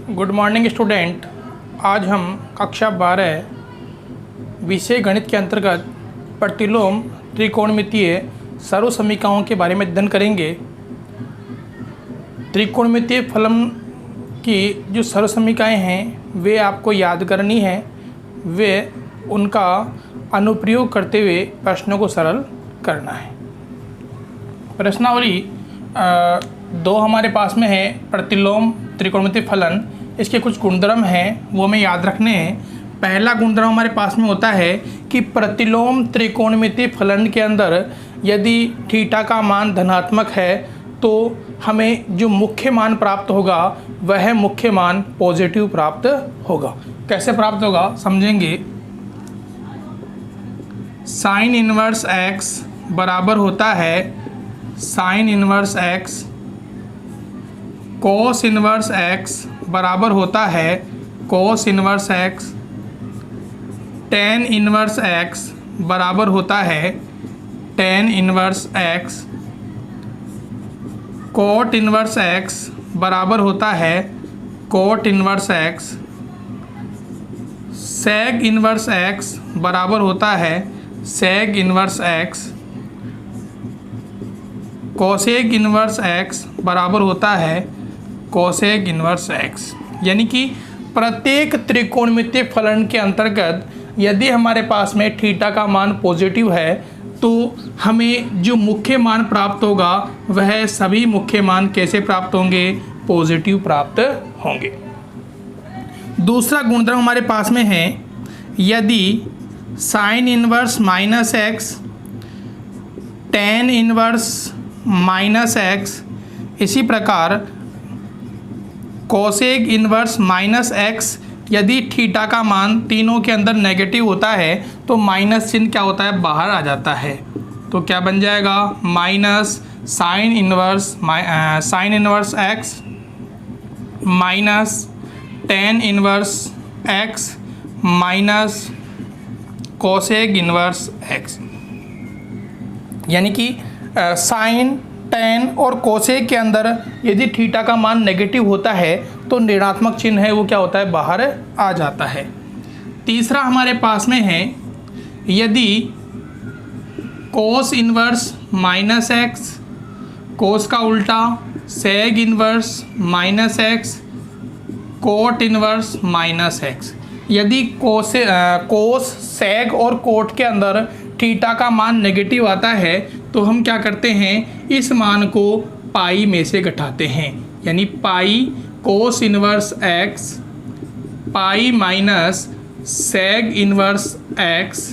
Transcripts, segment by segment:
Good morning student. आज हम कक्षा 12 विषय गणित के अंतर्गत प्रतिलोम त्रिकोणमितीय सर्वसमीकरणों के बारे में अध्ययन करेंगे। त्रिकोणमितीय फलन की जो सर्वसमीकरण हैं वे आपको याद करनी है, वे उनका अनुप्रयोग करते हुए प्रश्नों को सरल करना है। प्रश्नावली दो हमारे पास में है प्रतिलोम त्रिकोणमितीय फलन। इसके कुछ गुणधर्म हैं वो हमें याद रखने हैं। पहला गुणधर्म हमारे पास में होता है कि प्रतिलोम त्रिकोणमितीय फलन के अंदर यदि थीटा का मान धनात्मक है तो हमें जो मुख्य मान प्राप्त होगा वह मुख्य मान पॉजिटिव प्राप्त होगा। कैसे प्राप्त होगा समझेंगे। साइन इनवर्स एक्स बराबर होता है साइन इनवर्स एक्स, कोस इनवर्स एक्स बराबर होता है कोस inverse x, tan inverse x बराबर होता है tan inverse x, coat inverse x बराबर होता है coat inverse x, सेग inverse x बराबर होता है सेग inverse x, cosec inverse x बराबर होता है कोसेक इनवर्स एक्स। यानी कि प्रत्येक त्रिकोणमितीय फलन के अंतर्गत यदि हमारे पास में थीटा का मान पॉजिटिव है तो हमें जो मुख्य मान प्राप्त होगा वह सभी मुख्य मान कैसे प्राप्त होंगे, पॉजिटिव प्राप्त होंगे। दूसरा गुणधर्म हमारे पास में है यदि sine inverse minus x, tan inverse minus x, इसी प्रकार कोसेक इनवर्स माइनस एक्स, यदि थीटा का मान तीनों के अंदर नेगेटिव होता है तो माइनस चिन्ह क्या होता है, बाहर आ जाता है। तो क्या बन जाएगा, minus sign inverse x minus tan inverse x minus cosec inverse x. यानी कि साइन, टेन और कोसेक के अंदर यदि थीटा का मान नेगेटिव होता है तो ऋणात्मक चिन्ह है वो क्या होता है, बाहर आ जाता है। तीसरा हमारे पास में है यदि कोस इनवर्स माइनस एक्स, कोस का उल्टा सेग inverse minus x, cot inverse minus x. यदि कोस, सेग और कोट के अंदर थीटा का मान नेगेटिव आता है तो हम क्या करते हैं, इस मान को पाई में से घटाते हैं। यानी pi cos inverse X pi minus sec inverse X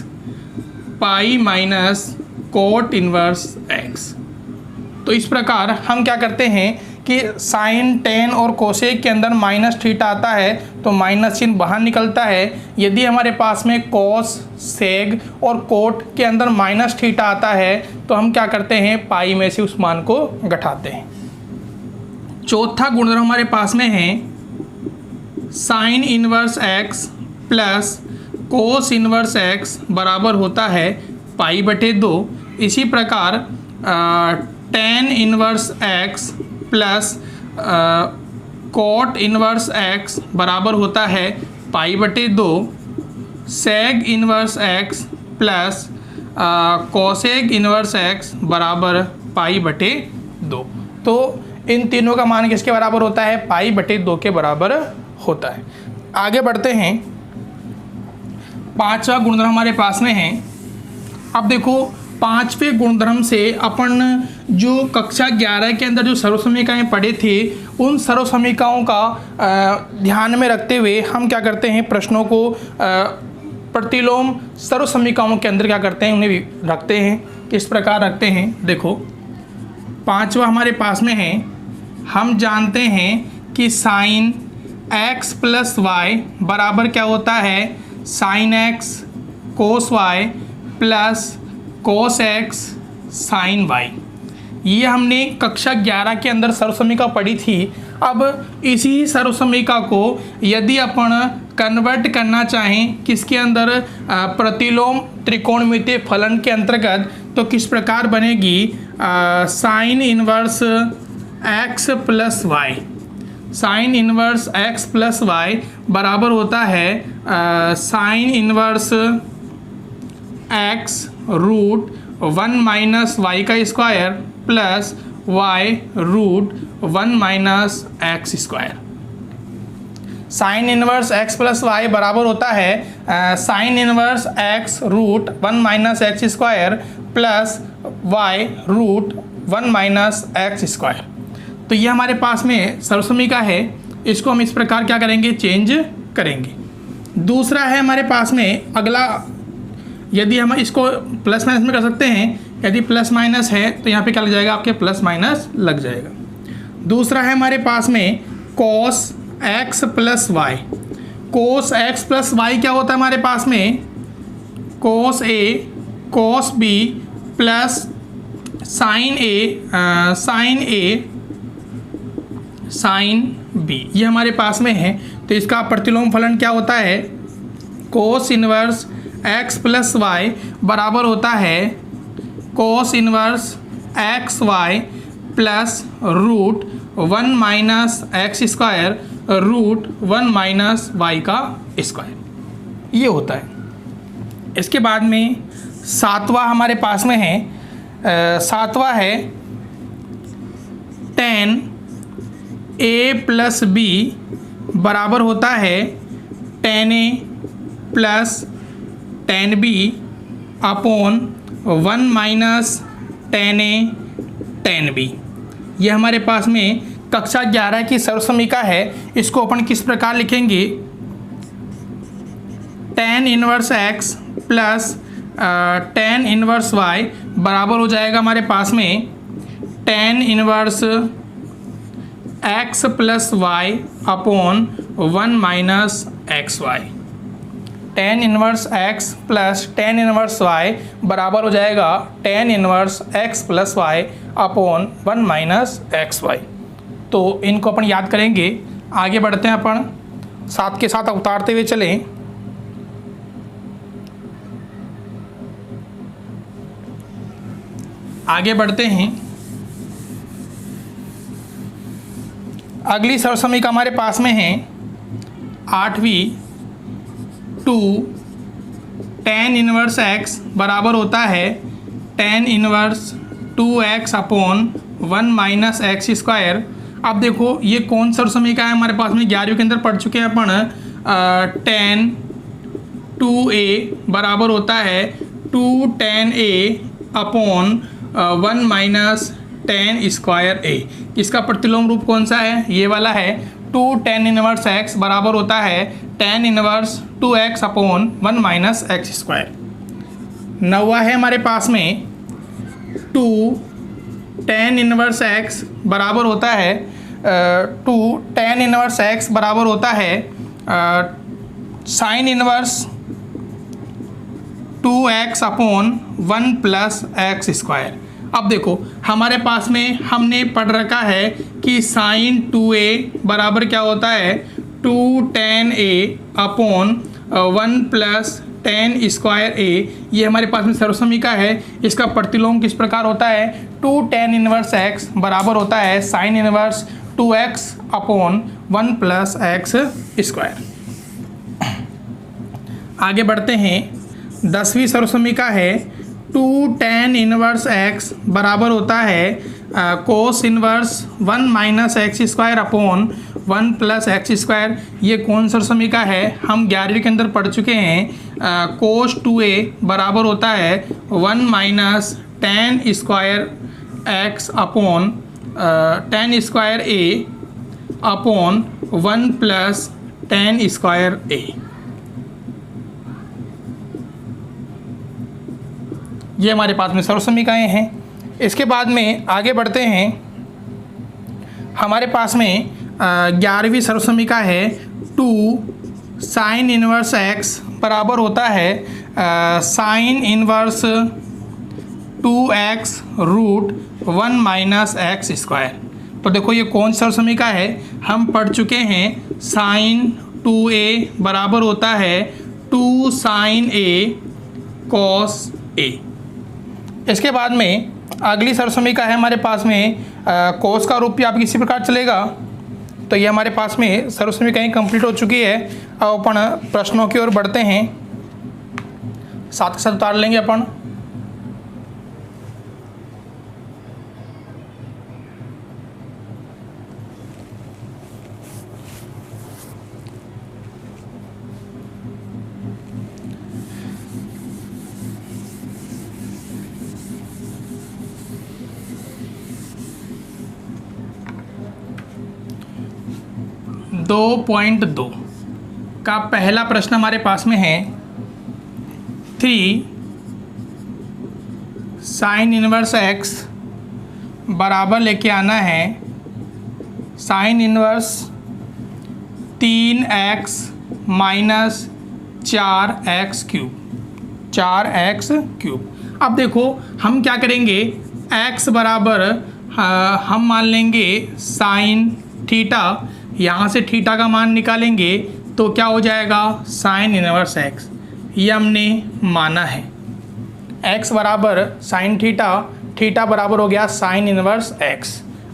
pi minus cot inverse X. तो इस प्रकार हम क्या करते हैं कि साइन, टेन और कोसेक के अंदर माइनस थीटा आता है तो माइनस चिन्ह बाहर निकलता है। यदि हमारे पास में कोस, सेग और कोट के अंदर माइनस थीटा आता है तो हम क्या करते हैं, पाई में से उस मान को घटाते हैं। चौथा गुणधर्म हमारे पास में है sine inverse X plus cos inverse x बराबर होता है पाई बटे 2। इसी प्रकार tan inverse X plus coat inverse x बराबर होता है पाई बटे 2, सेग inverse X plus cosec inverse x बराबर पाई बटे 2। तो इन तीनों का मान किसके बराबर होता है, पाई बटे 2 के बराबर होता है। आगे बढ़ते हैं। पांचवा गुणधर्म हमारे पास में है। अब देखो पांचवें गुणधर्म से अपन जो कक्षा 11 के अंदर जो सर्वसमीकरण पढ़े थे उन सर्वसमीकरणों का ध्यान में रखते हुए हम क्या करते हैं, प्रश्नों को प्रतिलोम सर्वसमीकरणों के अंदर क्या करते हैं, उन्हें भी रखते हैं। किस प्रकार रखते हैं, देखो पांचवा हमारे पास में है। हम जानते हैं कि साइन एक्स प्लस वाई बराबर क्या होता है, sine X cos Y plus cos X sine Y. ये हमने कक्षा 11 के अंदर सर्वसमीकरण पढ़ी थी। अब इसी सर्वसमीकरण को यदि अपन कन्वर्ट करना चाहें किसके अंदर, प्रतिलोम त्रिकोणमितीय फलन के अंतर्गत, तो किस प्रकार बनेगी, sine inverse X plus Y. Sine inverse X plus Y बराबर होता है sine inverse X root 1 minus Y का square plus Y root 1 minus X square. Sine inverse X plus Y बराबर होता है sine inverse X root 1 minus X square plus Y root 1 minus X square. तो ये हमारे पास में सर्वसमीका है, इसको हम इस प्रकार क्या करेंगे, चेंज करेंगे। दूसरा है हमारे पास में अगला, यदि हम इसको प्लस माइनस में कर सकते हैं, यदि प्लस माइनस है तो यहाँ पे क्या लग जाएगा, आपके प्लस माइनस लग जाएगा। दूसरा है हमारे पास में cos x plus Y. cos x plus Y क्या होता है हमारे पास में, cos a cos b plus sine a sine b, ये हमारे पास में है। तो इसका प्रतिलोम फलन क्या होता है, cos inverse x plus Y बराबर होता है cos inverse X Y plus root 1 minus X square root 1 minus Y का स्क्वायर, ये होता है। इसके बाद में सातवां हमारे पास में है, सातवां है tan a प्लस b बराबर होता है tan a plus tan b upon 1 minus tan a tan b। ये हमारे पास में कक्षा 11 की सर्वसमीका है। इसको अपन किस प्रकार लिखेंगे, tan inverse x plus tan inverse y बराबर हो जाएगा हमारे पास में tan inverse x plus y upon 1 minus X Y. tan inverse x plus tan inverse y बराबर हो जाएगा tan inverse x plus y upon 1 minus X Y. तो इनको अपन याद करेंगे। आगे बढ़ते हैं, अपन साथ के साथ उतारते हुए चलें। आगे बढ़ते हैं, अगली सर्वसमीका हमारे पास में है 8वीं 2 tan इनवर्स x बराबर होता है tan inverse 2x upon 1 minus X square. अब देखो ये कौन सर्वसमीका है हमारे पास में, 11वीं के अंदर पढ़ चुके हैं अपन। tan 2a बराबर होता है 2 tan a upon 1 minus tan square a। इसका प्रतिलोम रूप कौन सा है, ये वाला है। 2 tan इनवर्स x बराबर होता है tan inverse 2x upon 1 minus X square. नौवा है हमारे पास में 2 tan इनवर्स x बराबर होता है 2 tan इनवर्स x बराबर होता है sine inverse 2x upon 1 plus x square. अब देखो हमारे पास में हमने पढ़ रखा है कि साइन 2a बराबर क्या होता है 2 tan a upon 1 plus tan square a। ये हमारे पास में सर्वसमीका है। इसका प्रतिलोम किस प्रकार होता है, 2 tan इनवर्स x बराबर होता है sine inverse 2x upon 1 plus x square. आगे बढ़ते हैं, 10वीं सर्वसमीका है 2 tan इनवर्स x बराबर होता है cos inverse 1 minus X square upon 1 plus x square. ये कौन सर्वसमीका है, हम 11वीं के अंदर पढ़ चुके हैं। कोस 2a बराबर होता है 1 minus tan square x upon tan square a upon 1 plus tan square a। ये हमारे पास में सर्वसमीकाएँ हैं। इसके बाद में आगे बढ़ते हैं, हमारे पास में 11वीं सर्वसमीका है 2 साइन इनवर्स x बराबर होता है sine inverse 2x root 1 minus X square. तो देखो ये कौन सर्वसमीका है, हम पढ़ चुके हैं साइन 2a बराबर होता है 2 साइन a कॉस a। इसके बाद में अगली सर्वसमीका है हमारे पास में कोस का रूप भी आप इसी प्रकार चलेगा तो ये हमारे पास में सर्वसमीकरण कंप्लीट हो चुकी है। अब अपन प्रश्नों की ओर बढ़ते हैं, साथ के साथ उतार लेंगे अपन। दो पॉइंट 2 का पहला प्रश्न हमारे पास में है 3 साइन इनवर्स x बराबर लेके आना है sine inverse 3x minus 4x cube. अब देखो हम क्या करेंगे, x बराबर हम मान लेंगे साइन थीटा, यहाँ से थीटा का मान निकालेंगे तो क्या हो जाएगा साइन इनवर्स x, ये हमने माना है। x बराबर साइन थीटा, थीटा बराबर हो गया साइन इनवर्स x।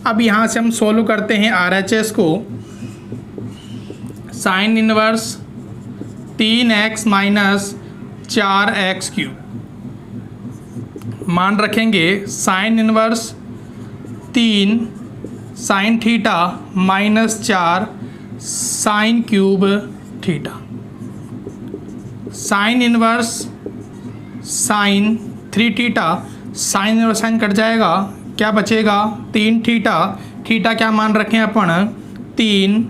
अब यहाँ से हम सोल्व करते हैं RHS को, sine inverse 3x minus 4x cube, मान रखेंगे sine inverse 3 sine theta minus 4 sine cube theta, sine inverse sine 3 theta, sine inverse sine cut जाएगा, क्या बचेगा 3 थीटा, थीटा क्या मान रखें अपन 3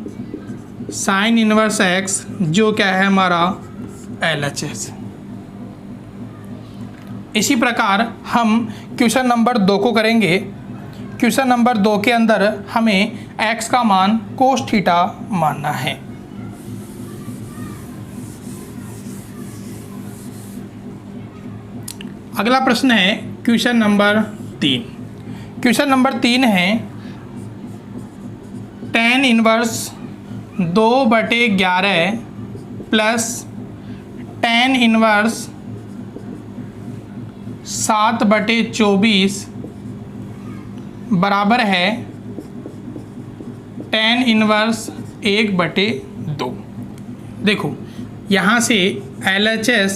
साइन इनवर्स x, जो क्या है हमारा LHS। इसी प्रकार हम क्वेश्चन नंबर 2 को करेंगे। क्वेश्चन नंबर 2 के अंदर हमें x का मान कोस थीटा मानना है। अगला प्रश्न है क्वेश्चन नंबर 3। क्वेश्चन नंबर 3 है tan inverse 2/11 plus tan inverse 7/24 बराबर है tan इनवर्स 1/2। देखो यहाँ से LHS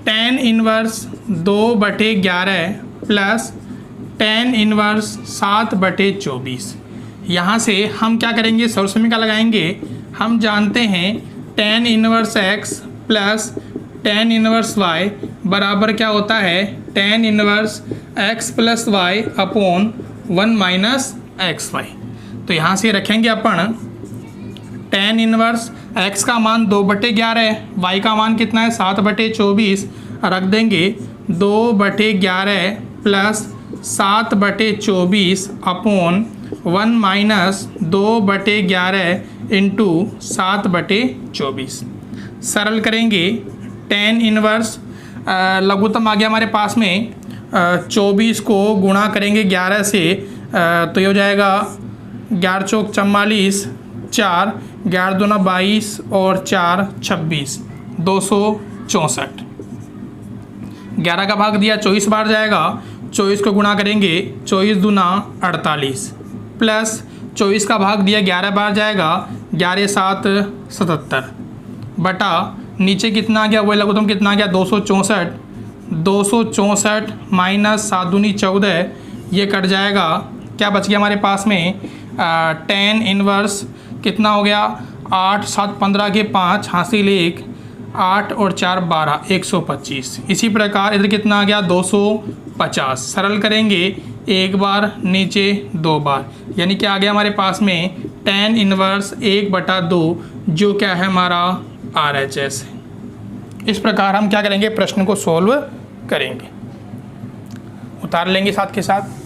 tan inverse 2/11 plus tan inverse 7/24, यहाँ से हम क्या करेंगे सर्वसमीकरण लगाएंगे। हम जानते हैं tan inverse x plus tan inverse y बराबर क्या होता है tan inverse x plus Y upon 1 minus X Y. तो यहाँ से रखेंगे अपन tan इनवर्स x का मान 2/11, y का मान कितना है 7/24, रख देंगे 2/11 प्लस 7/24 अपॉन 1 माइनस 2/11 इंटू 7/24। सरल करेंगे tan इनवर्स लघुत्तम आ गया हमारे पास में 24 को गुणा करेंगे 11 से, तो ये हो जाएगा 11 चौक 44, 4 11 दूना 22 और 4 26, 264। 11 का भाग दिया 24 बार जाएगा, 24 को गुणा करेंगे 24 दूना 48 प्लस 24 का भाग दिया 11 बार जाएगा, 11 7 77 बटा नीचे कितना आ गया वही लघुत्तम कितना आ गया 264, 264 माइनस 7 दूनी 14, ये कट जाएगा। क्या बच गया हमारे पास में tan इनवर्स कितना हो गया 8 7 15 के 5 हासिल 1, 8 और 4 12, 125। इसी प्रकार इधर कितना आ गया 250। सरल करेंगे एक बार नीचे 2 बार, यानी क्या आ गया हमारे पास में tan इनवर्स 1/2, जो क्या है हमारा RHS है। इस प्रकार हम क्या करेंगे प्रश्न को सोल्व करेंगे, उतार लेंगे साथ के साथ।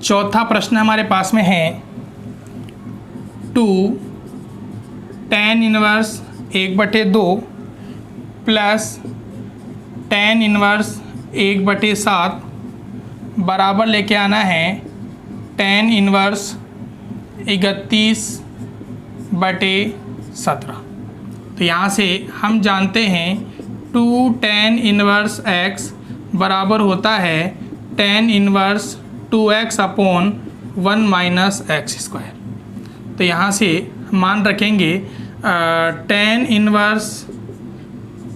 चौथा प्रश्न हमारे पास में है 2 tan inverse 1/2 plus tan inverse 1/7 बराबर लेके आना है tan इनवर्स 31/17। तो यहाँ से हम जानते हैं 2 tan इनवर्स x बराबर होता है tan inverse 2x upon 1 minus X square. तो यहाँ से मान रखेंगे tan इनवर्स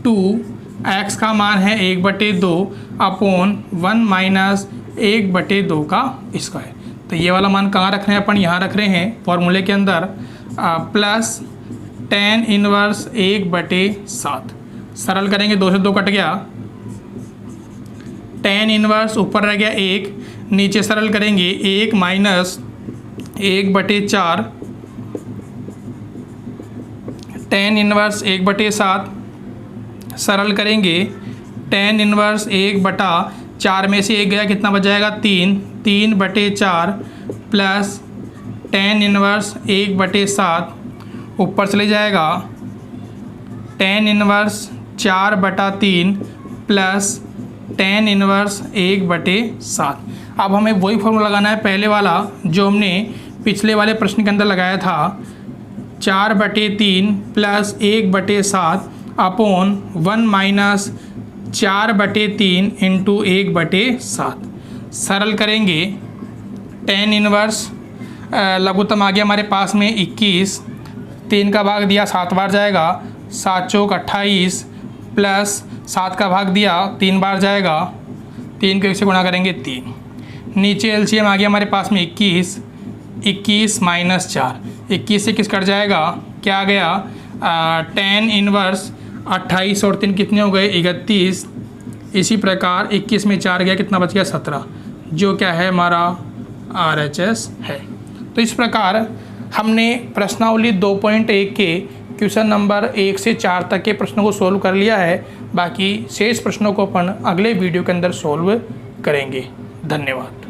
2x का मान है 1/2 अपॉन 1 माइनस 1/2 का स्क्वायर। तो ये वाला मान कहाँ रख रहे हैं अपन, यहाँ रख रहे हैं फॉर्मूले के अंदर, प्लस tan इनवर्स 1/7। सरल करेंगे, 2 से 2 कट गया, tan इनवर्स ऊपर रह गया 1, नीचे सरल करेंगे 1 माइनस 1/4, tan इनवर्स 1/7 सरल करेंगे, tan इनवर्स 1/4 में से 1 गया, कितना बच जाएगा 3/4 प्लस tan इनवर्स 1/7 ऊपर चले जाएगा tan inverse 4/3 plus tan inverse 1/7। अब हमें वही फॉर्मूला लगाना है पहले वाला जो हमने पिछले वाले प्रश्न के अंदर लगाया था, 4/3 प्लस 1/7 अपॉन 1 माइनस 4/3 इंटू 1/7। सरल करेंगे, tan इनवर्स लघुत्तम आ गया हमारे पास में 21, 3 का भाग दिया 7 बार जाएगा, 7 चौक 28 प्लस 7 का भाग दिया 3 बार जाएगा, 3 को 1 से गुणा करेंगे 3। नीचे एलसीएम आ गया हमारे पास में 21 माइनस 4, 21 से किस कट जाएगा, क्या आ गया tan इनवर्स 28 और 3 कितने हो गए 31। इसी प्रकार 21 में 4 गया, कितना बच गया 17, जो क्या है हमारा RHS है। तो इस प्रकार हमने प्रश्नावली 2.1 के क्वेश्चन नंबर 1 से 4 तक के प्रश्नों को सोल्व कर लिया है। बाकी शेष प्रश्नों को अपन अगले वीडियो के अंदर सोल्व करेंगे। धन्यवाद।